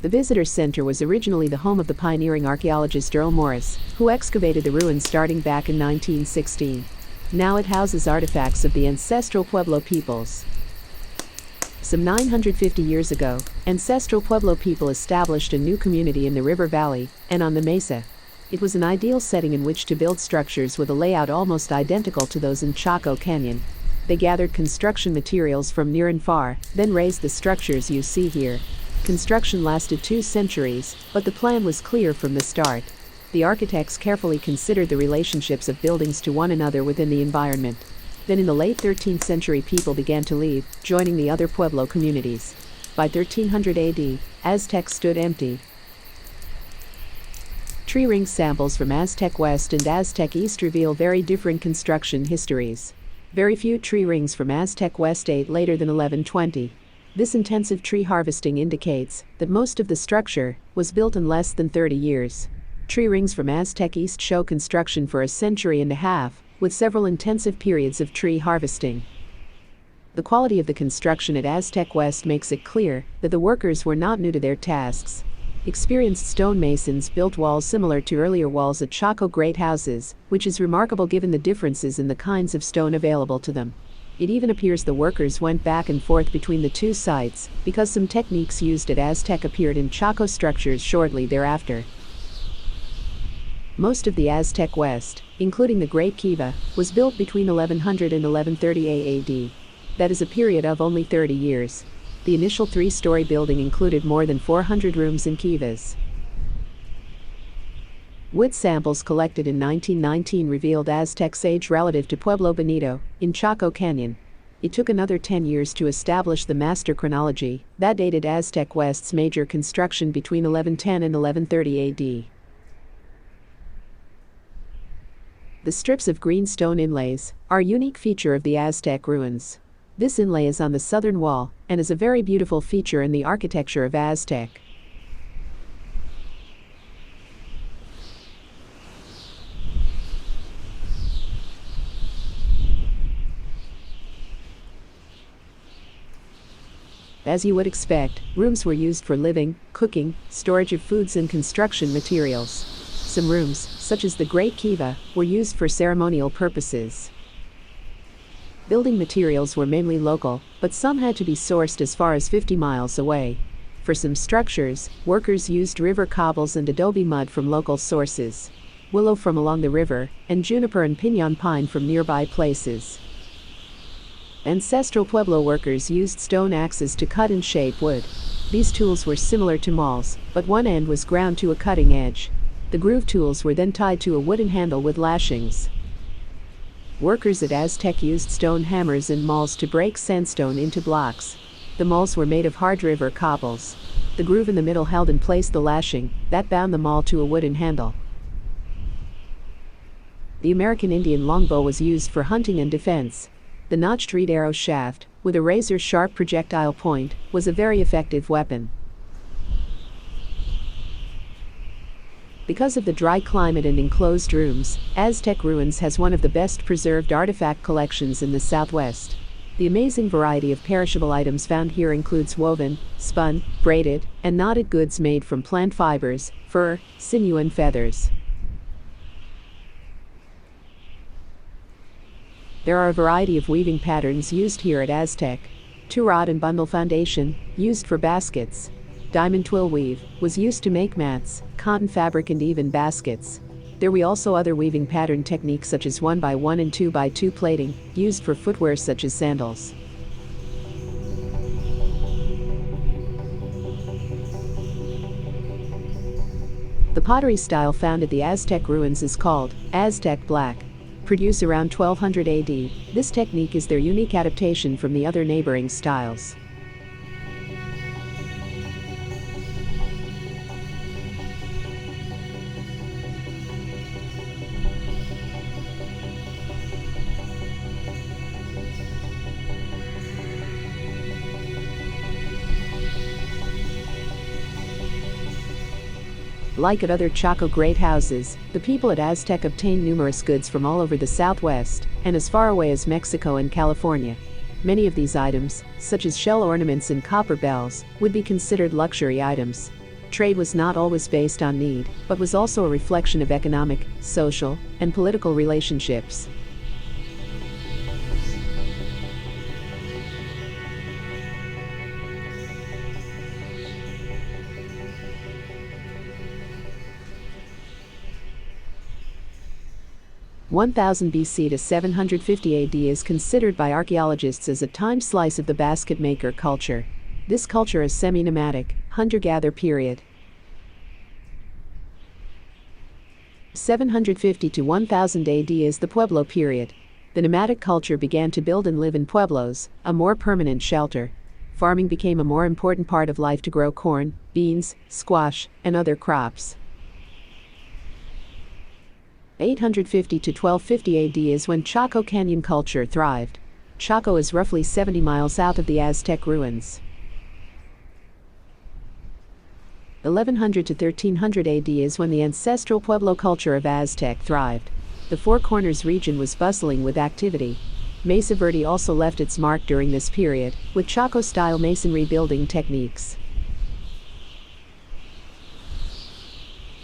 The visitor center was originally the home of the pioneering archaeologist Earl Morris, who excavated the ruins starting back in 1916. Now it houses artifacts of the ancestral Pueblo peoples. Some 950 years ago, ancestral Pueblo people established a new community in the river valley and on the mesa. It was an ideal setting in which to build structures with a layout almost identical to those in Chaco Canyon. They gathered construction materials from near and far, then raised the structures you see here. Construction lasted 2 centuries, but the plan was clear from the start. The architects carefully considered the relationships of buildings to one another within the environment. Then in the late 13th century, people began to leave, joining the other Pueblo communities. By 1300 AD, Aztec stood empty. Tree ring samples from Aztec West and Aztec East reveal very different construction histories. Very few tree rings from Aztec West date later than 1120. This intensive tree harvesting indicates that most of the structure was built in less than 30 years. Tree rings from Aztec East show construction for a century and a half, with several intensive periods of tree harvesting. The quality of the construction at Aztec West makes it clear that the workers were not new to their tasks. Experienced stonemasons built walls similar to earlier walls at Chaco Great Houses, which is remarkable given the differences in the kinds of stone available to them. It even appears the workers went back and forth between the two sites, because some techniques used at Aztec appeared in Chaco structures shortly thereafter. Most of the Aztec West, including the Great Kiva, was built between 1100 and 1130 AD. That is a period of only 30 years. The initial 3-story building included more than 400 rooms and kivas. Wood samples collected in 1919 revealed Aztec's age relative to Pueblo Bonito, in Chaco Canyon. It took another 10 years to establish the master chronology that dated Aztec West's major construction between 1110 and 1130 AD. The strips of green stone inlays are a unique feature of the Aztec ruins. This inlay is on the southern wall and is a very beautiful feature in the architecture of Aztec. As you would expect, rooms were used for living, cooking, storage of foods and construction materials. Some rooms, such as the Great Kiva, were used for ceremonial purposes. Building materials were mainly local, but some had to be sourced as far as 50 miles away. For some structures, workers used river cobbles and adobe mud from local sources, willow from along the river, and juniper and piñon pine from nearby places. Ancestral Pueblo workers used stone axes to cut and shape wood. These tools were similar to mauls, but one end was ground to a cutting edge. The groove tools were then tied to a wooden handle with lashings. Workers at Aztec used stone hammers and mauls to break sandstone into blocks. The mauls were made of hard river cobbles. The groove in the middle held in place the lashing that bound the maul to a wooden handle. The American Indian longbow was used for hunting and defense. The notched reed arrow shaft, with a razor-sharp projectile point, was a very effective weapon. Because of the dry climate and enclosed rooms, Aztec Ruins has one of the best preserved artifact collections in the Southwest. The amazing variety of perishable items found here includes woven, spun, braided, and knotted goods made from plant fibers, fur, sinew and feathers. There are a variety of weaving patterns used here at Aztec. Two-rod and bundle foundation, used for baskets. Diamond twill weave, was used to make mats, cotton fabric and even baskets. There were also other weaving pattern techniques such as 1x1 and 2x2 plating, used for footwear such as sandals. The pottery style found at the Aztec ruins is called Aztec Black. Produced around 1200 AD, this technique is their unique adaptation from the other neighboring styles. Like at other Chaco Great Houses, the people at Aztec obtained numerous goods from all over the Southwest, and as far away as Mexico and California. Many of these items, such as shell ornaments and copper bells, would be considered luxury items. Trade was not always based on need, but was also a reflection of economic, social, and political relationships. (1000 BC to 750 AD) is considered by archaeologists as a time slice of the basket maker culture. This culture is semi-nomadic, hunter-gatherer period. 750 to 1000 AD is the Pueblo period. The nomadic culture began to build and live in pueblos, a more permanent shelter. Farming became a more important part of life to grow corn, beans, squash, and other crops. 850 to 1250 AD is when Chaco Canyon culture thrived. Chaco is roughly 70 miles south of the Aztec ruins. 1100 to 1300 AD is when the ancestral Pueblo culture of Aztec thrived. The Four Corners region was bustling with activity. Mesa Verde also left its mark during this period, with Chaco-style masonry building techniques.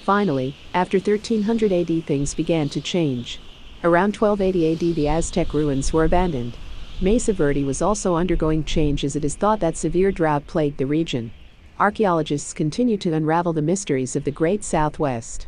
Finally, after 1300 AD things began to change. Around 1280 AD the Aztec ruins were abandoned. Mesa Verde was also undergoing change as it is thought that severe drought plagued the region. Archaeologists continue to unravel the mysteries of the Great Southwest.